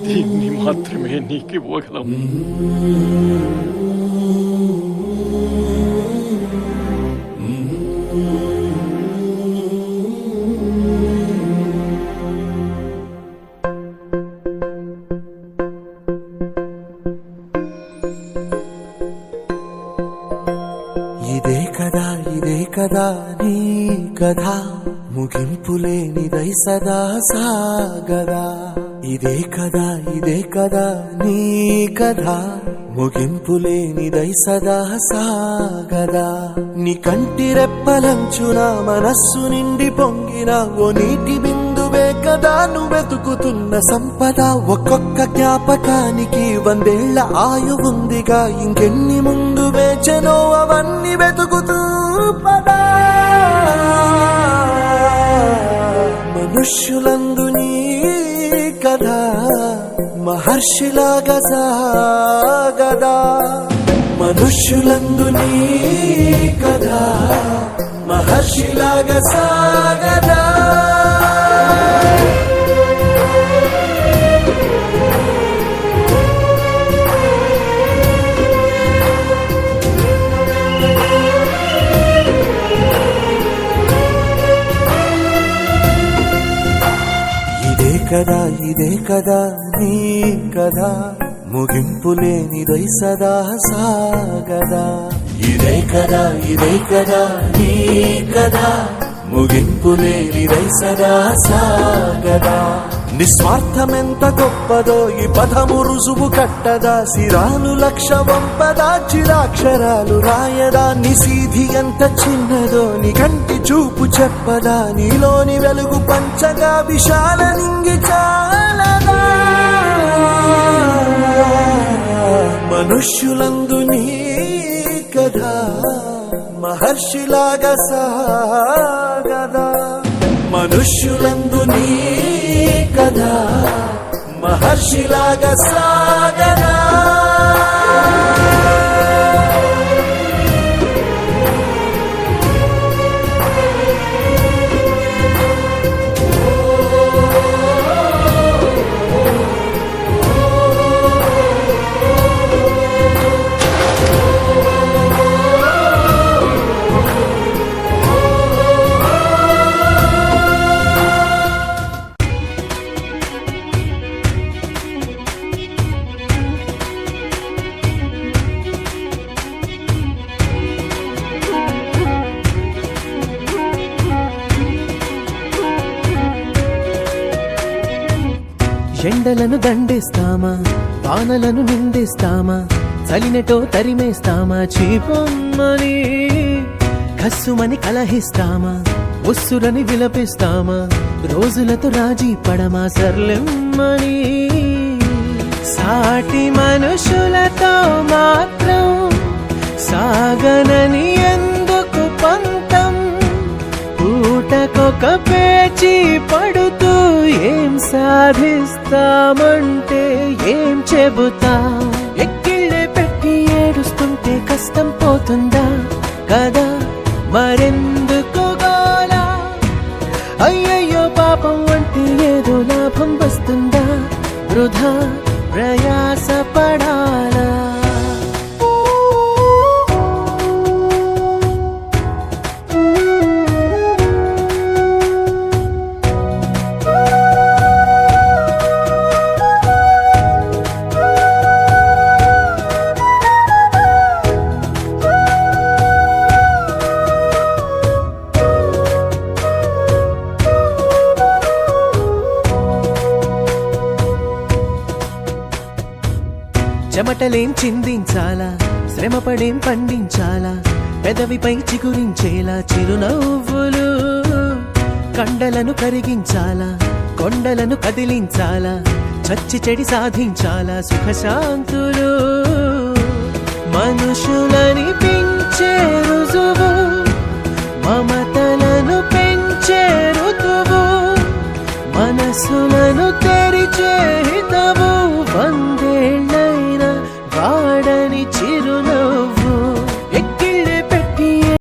దీన్ని మాత్రమే నీకు ఇవ్వగలం. ఇదే కదా నీ కథ, ముగింపులేనిదై సదా సాగదా. ఇదే కదా నీ కథ, ముగింపులేనిదై సదా సాగదా. నీ కంటి రెప్పలంచున మనస్సు నిండి పొంగిన ఓ నీటి బిందువే కదా నువ్వెతుకుతున్న సంపద. ఒక్కొక్క జ్ఞాపకానికి 100 ఏళ్ల ఆయువుందిగా, ఇంకెన్ని ముందు వేచనో అవన్నీ వెతుకుతూ పదా. మనుష్యులందు నీ కథ మహర్షిలాగా సాగదా. మనుష్యులందు నీ కథ మహర్షిలాగా సాగదా. ఇదే కదా నీ కథ, ముగింపులేనిదై సదా సాగదా. ఇదే కదా నీ కథ, ముగింపులేనిదై సదా సాగదా. నిస్వార్థమెంత గొప్పదో ఈ పదము రుజువు కట్టదా. సిరాలు 1,00,000 వంపదా, చిరాక్షరాలు రాయదా. నిశీధి ఎంత చిన్నదో నీ కంటి చూపు చెప్పదా. నీలోని వెలుగు పంచగా విశాల నింగి చాలదా. మనుష్యులందు నీ కథ మహర్షిలాగా సాగదా. మనుష్యులందు నీ కథ మహర్షిలాగా సాగదా. ఎండలను దండేస్తామా, వానలను నిందిస్తామా, చలినటో తరిమేస్తామా, చీపొమ్మని కస్సుమని కలహిస్తామా, ఉస్సురని విలపిస్తామా, రోజులతో రాజీ పడమా, సర్లెమ్మని. సాటి మనుషులతో మాత్రం సాగనని ఎందుకు పంతం, పూటకొక పేచి పడుతూ ఏం సాధిస్తామంటే ఏం చెబుతా. ఎక్కిళ్ళే పెట్టి ఏడుస్తుంటే కష్టం పోతుందా కదా, మరెందుకు గోలా. అయ్యయ్యో పాపం అంటే ఏదో లాభం వస్తుందా, వృధా ప్రయాస పడాలా. చెమటలేం చిందించాలా, శ్రమపడేం పండించాలా, పెదవిపై చిగురించేలా చిరునవ్వులు. కండలను కరిగించాలా, కొండలను కదిలించాలా, చచ్చి చెడి సాధించాలా, సుఖశాంతులు. మనుషులని పెంచే రుజువు, మమతలను పెంచే ఋతువు, మనసులను తెరిచే హితవు.